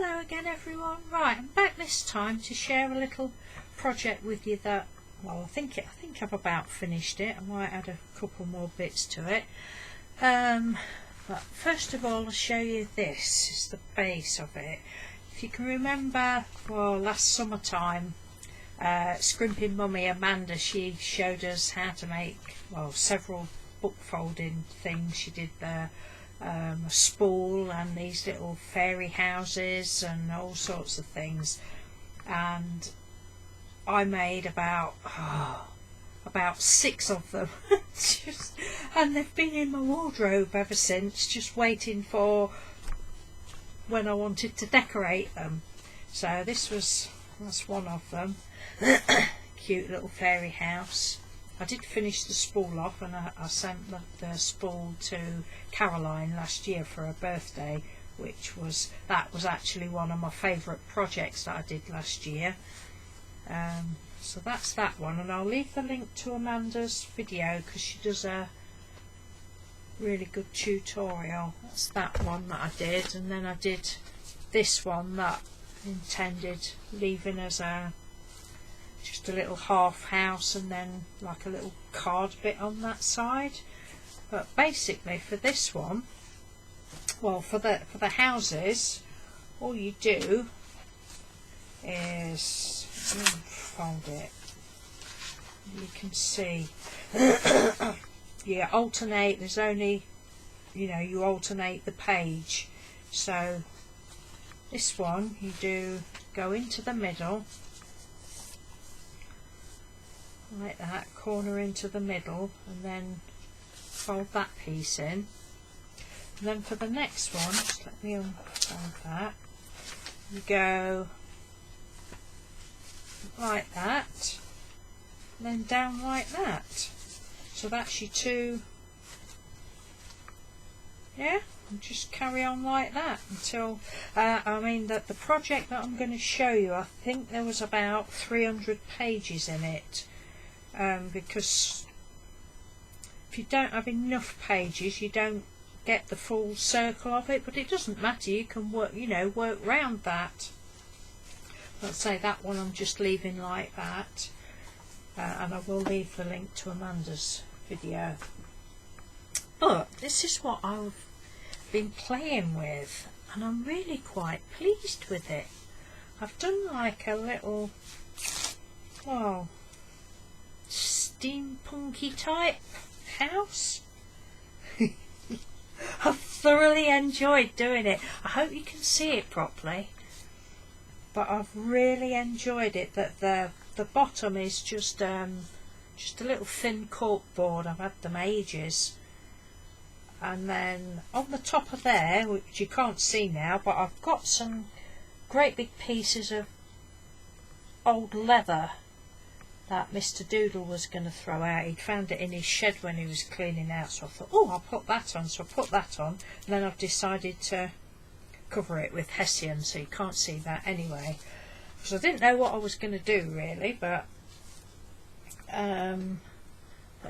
Hello again everyone. Right, I'm back this time to share a little project with you that, well, I think I've about finished it. I might add a couple more bits to it. But first of all, I'll show you this. It's the base of it. If you can remember, well, last summertime, Scrimping Mummy Amanda, she showed us how to make, well, several book folding things. She did a spool and these little fairy houses and all sorts of things, and I made about 6 of them and they've been in my wardrobe ever since, just waiting for when I wanted to decorate them. So that's one of them. Cute little fairy house. I did finish the spool off, and I sent the spool to Caroline last year for her birthday, that was actually one of my favourite projects that I did last year. So that's that one, and I'll leave the link to Amanda's video because she does a really good tutorial. That's that one that I did, and then I did this one that I intended leaving as just a little half house and then like a little card bit on that side. But basically for this one, well, for the houses, all you do is fold it. You can see you alternate. There's only, you alternate the page. So this one you do go into the middle like that, corner into the middle, and then fold that piece in. And then for the next one, just let me unfold that, you go like that, and then down like that. So that's your two, yeah, and just carry on like that until the project that I'm going to show you, I think there was about 300 pages in it. Because if you don't have enough pages, you don't get the full circle of it, but it doesn't matter, you can work round that. Let's say that one I'm just leaving like that, and I will leave the link to Amanda's video. But this is what I've been playing with, and I'm really quite pleased with it. I've done like a little, well, steampunk-y type house. I've thoroughly enjoyed doing it. I hope you can see it properly, but I've really enjoyed it. That the bottom is just a little thin cork board. I've had them ages, and then on the top of there, which you can't see now, but I've got some great big pieces of old leather that Mr. Doodle was going to throw out. He'd found it in his shed when he was cleaning out, so I thought, oh, I'll put that on. So I put that on, and then I've decided to cover it with Hessian, so you can't see that anyway. So I didn't know what I was going to do really, but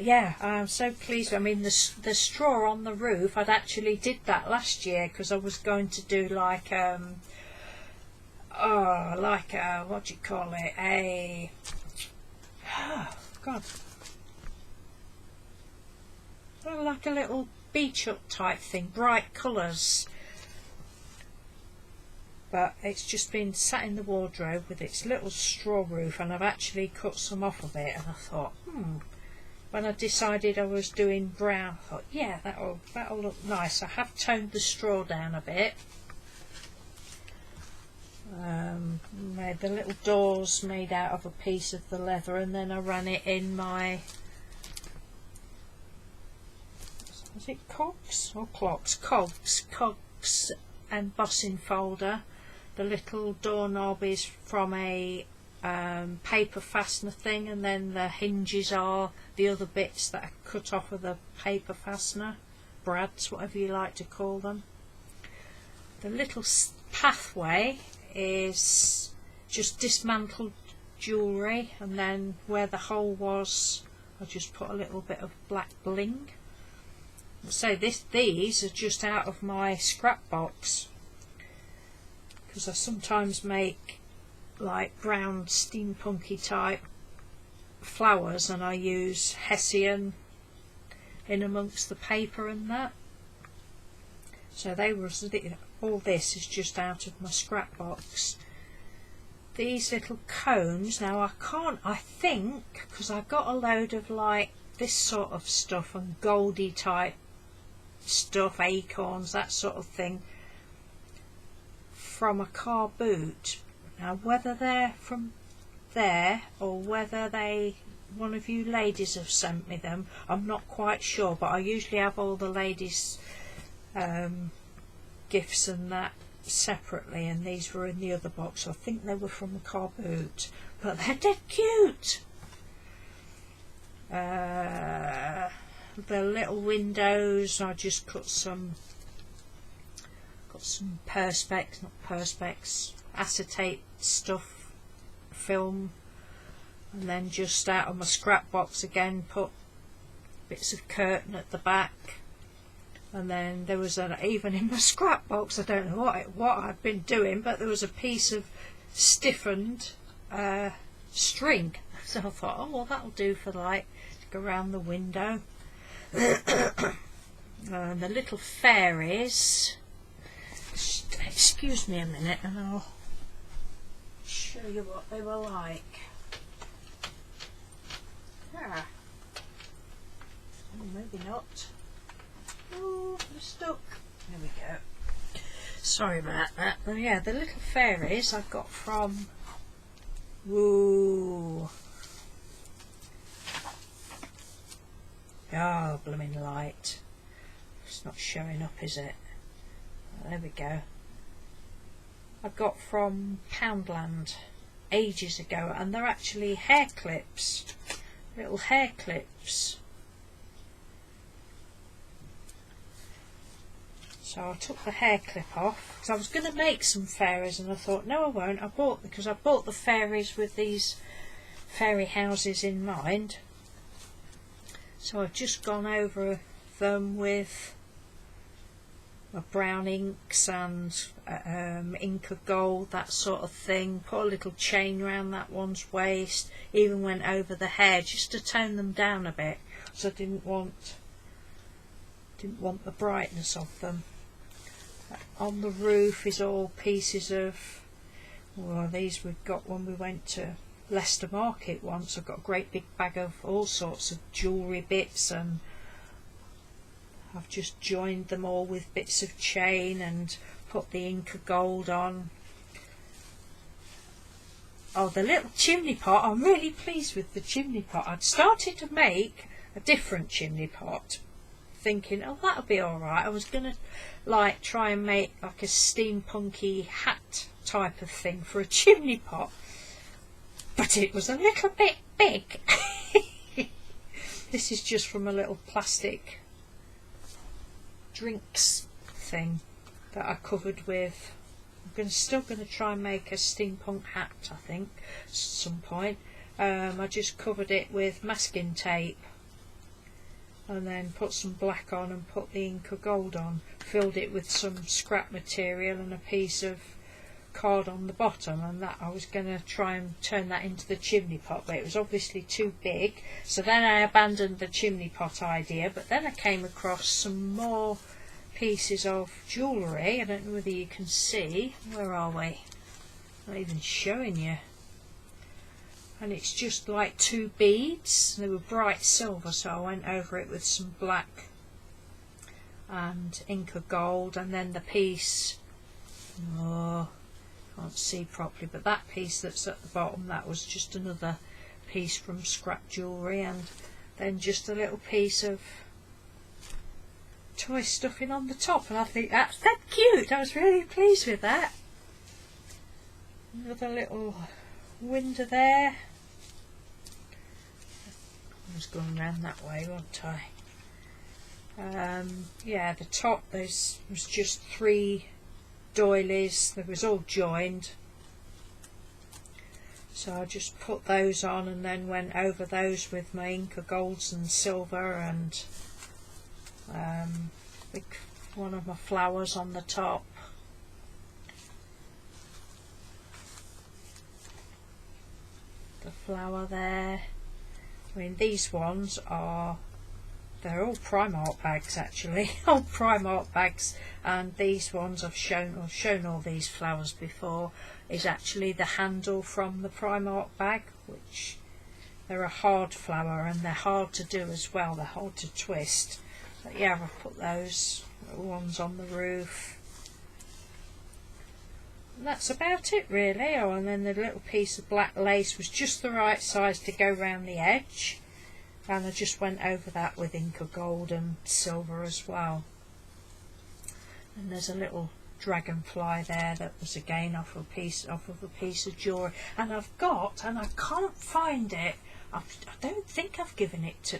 yeah, I'm so pleased. I mean, the straw on the roof, I'd actually did that last year because I was going to do like what do you call it, oh God, like a little beach hut type thing, bright colours, but it's just been sat in the wardrobe with its little straw roof, and I've actually cut some off of it, and I thought, when I decided I was doing brown, I thought, yeah, that'll look nice. I have toned the straw down a bit. Made the little doors made out of a piece of the leather, and then I ran it in my, is it cogs or clocks? Cogs embossing folder. The little doorknob is from a paper fastener thing, and then the hinges are the other bits that are cut off of the paper fastener, brads, whatever you like to call them. The little pathway is just dismantled jewellery, and then where the hole was I just put a little bit of black bling. So these are just out of my scrap box, because I sometimes make like brown steampunky type flowers, and I use hessian in amongst the paper and that. So they were, all this is just out of my scrap box. These little cones, now I think, because I got a load of like this sort of stuff and goldy type stuff, acorns, that sort of thing, from a car boot. Now whether they're from there or whether one of you ladies have sent me them, I'm not quite sure, but I usually have all the ladies gifts and that separately, and these were in the other box, so I think they were from the car boot, but they're dead cute. The little windows, I just got some perspex, not perspex, acetate stuff, film, and then just out of my scrap box again put bits of curtain at the back. And then there was even in my scrap box, I don't know what I've been doing, but there was a piece of stiffened string. So I thought, oh well, that'll do for like to go around the window. And the little fairies. Excuse me a minute, and I'll show you what they were like. Ah. Oh, maybe not. Oh, I'm stuck. There we go. Sorry about that. But yeah, the little fairies I got from Oh, blooming light. It's not showing up, is it? There we go. I got from Poundland ages ago, and they're actually hair clips. Little hair clips. So I took the hair clip off because I was going to make some fairies, and I thought no I won't. I bought the fairies with these fairy houses in mind. So I've just gone over them with my brown inks and ink of gold, that sort of thing. Put a little chain round that one's waist. Even went over the hair just to tone them down a bit, because I didn't want the brightness of them. On the roof is all pieces of, well, these we got when we went to Leicester Market once. I've got a great big bag of all sorts of jewellery bits, and I've just joined them all with bits of chain and put the ink of gold on. Oh, the little chimney pot, I'm really pleased with the chimney pot. I'd started to make a different chimney pot, thinking, oh, that'll be alright. I was going to like try and make like a steampunky hat type of thing for a chimney pot, but it was a little bit big. This is just from a little plastic drinks thing that I covered with. I'm still going to try and make a steampunk hat, I think, at some point. I just covered it with masking tape and then put some black on and put the ink of gold on. Filled it with some scrap material and a piece of card on the bottom, and that I was going to try and turn that into the chimney pot, but it was obviously too big, so then I abandoned the chimney pot idea. But then I came across some more pieces of jewellery. I don't know whether you can see. Where are we? Not even showing you. And it's just like two beads. They were bright silver, so I went over it with some black and ink of gold, and then the piece, oh, can't see properly, but that piece that's at the bottom, that was just another piece from scrap jewellery, and then just a little piece of toy stuffing on the top, and I think that's that cute. I was really pleased with that. Another little window there. I was going round that way, wasn't I? Yeah, the top was just 3 doilies. They was all joined, so I just put those on and then went over those with my ink of golds and silver, and one of my flowers on the top. flower there. I mean, these ones are, they're all Primark bags actually, old Primark bags, and these ones I've shown all these flowers before, is actually the handle from the Primark bag, which they're a hard flower and they're hard to do as well, they're hard to twist. But yeah, I've put those little ones on the roof. And that's about it really. Oh, and then the little piece of black lace was just the right size to go round the edge, and I just went over that with ink of gold and silver as well. And there's a little dragonfly there that was again off of a piece of jewellery, and I've got, and I can't find it, I don't think I've given it to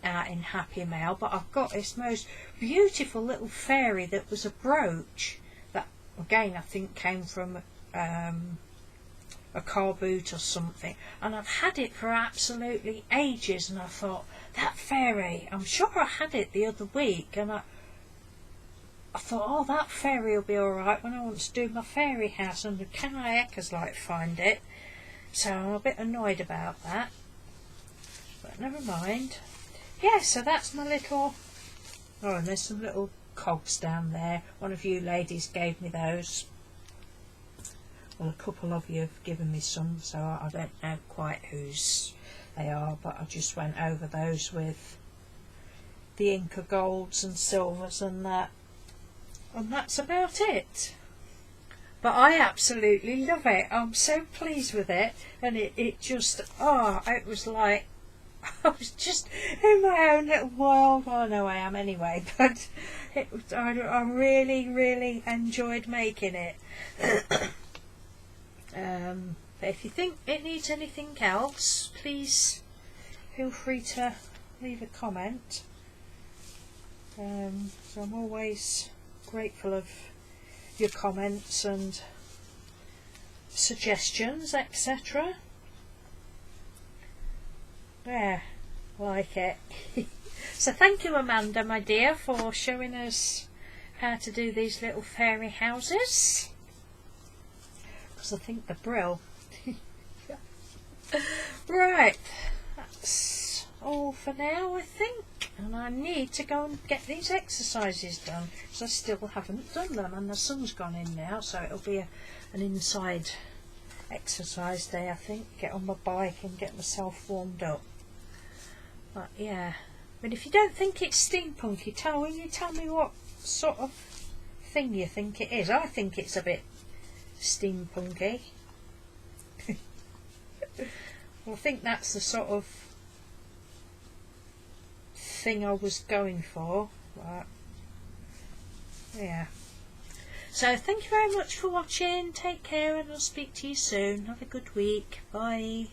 in Happy Mail, but I've got this most beautiful little fairy that was a brooch that again I think came from a car boot or something, and I've had it for absolutely ages, and I thought, that fairy, I'm sure I had it the other week, and I thought, oh, that fairy will be alright when I want to do my fairy house, and the kayakers like find it, so I'm a bit annoyed about that, but never mind. Yeah, so that's my little, oh, and there's some little cogs down there. One of you ladies gave me those. Well, a couple of you have given me some, so I don't know quite whose they are, but I just went over those with the ink of golds and silvers and that, and that's about it. But I absolutely love it. I'm so pleased with it, and it just, oh, it was like, I was just in my own little world. Well, I know I am anyway, but it was, I really, really enjoyed making it. But if you think it needs anything else, please feel free to leave a comment. So I'm always grateful of your comments and suggestions, etc. Yeah, like it. So thank you, Amanda, my dear, for showing us how to do these little fairy houses, because I think they're brill. Right, that's all for now, I think, and I need to go and get these exercises done, because I still haven't done them, and the sun's gone in now, so it'll be an inside exercise day, I think. Get on my bike and get myself warmed up. But yeah, but if you don't think it's steampunky, will you tell me what sort of thing you think it is? I think it's a bit steampunky. Well, I think that's the sort of thing I was going for. But yeah. So thank you very much for watching. Take care, and I'll speak to you soon. Have a good week. Bye.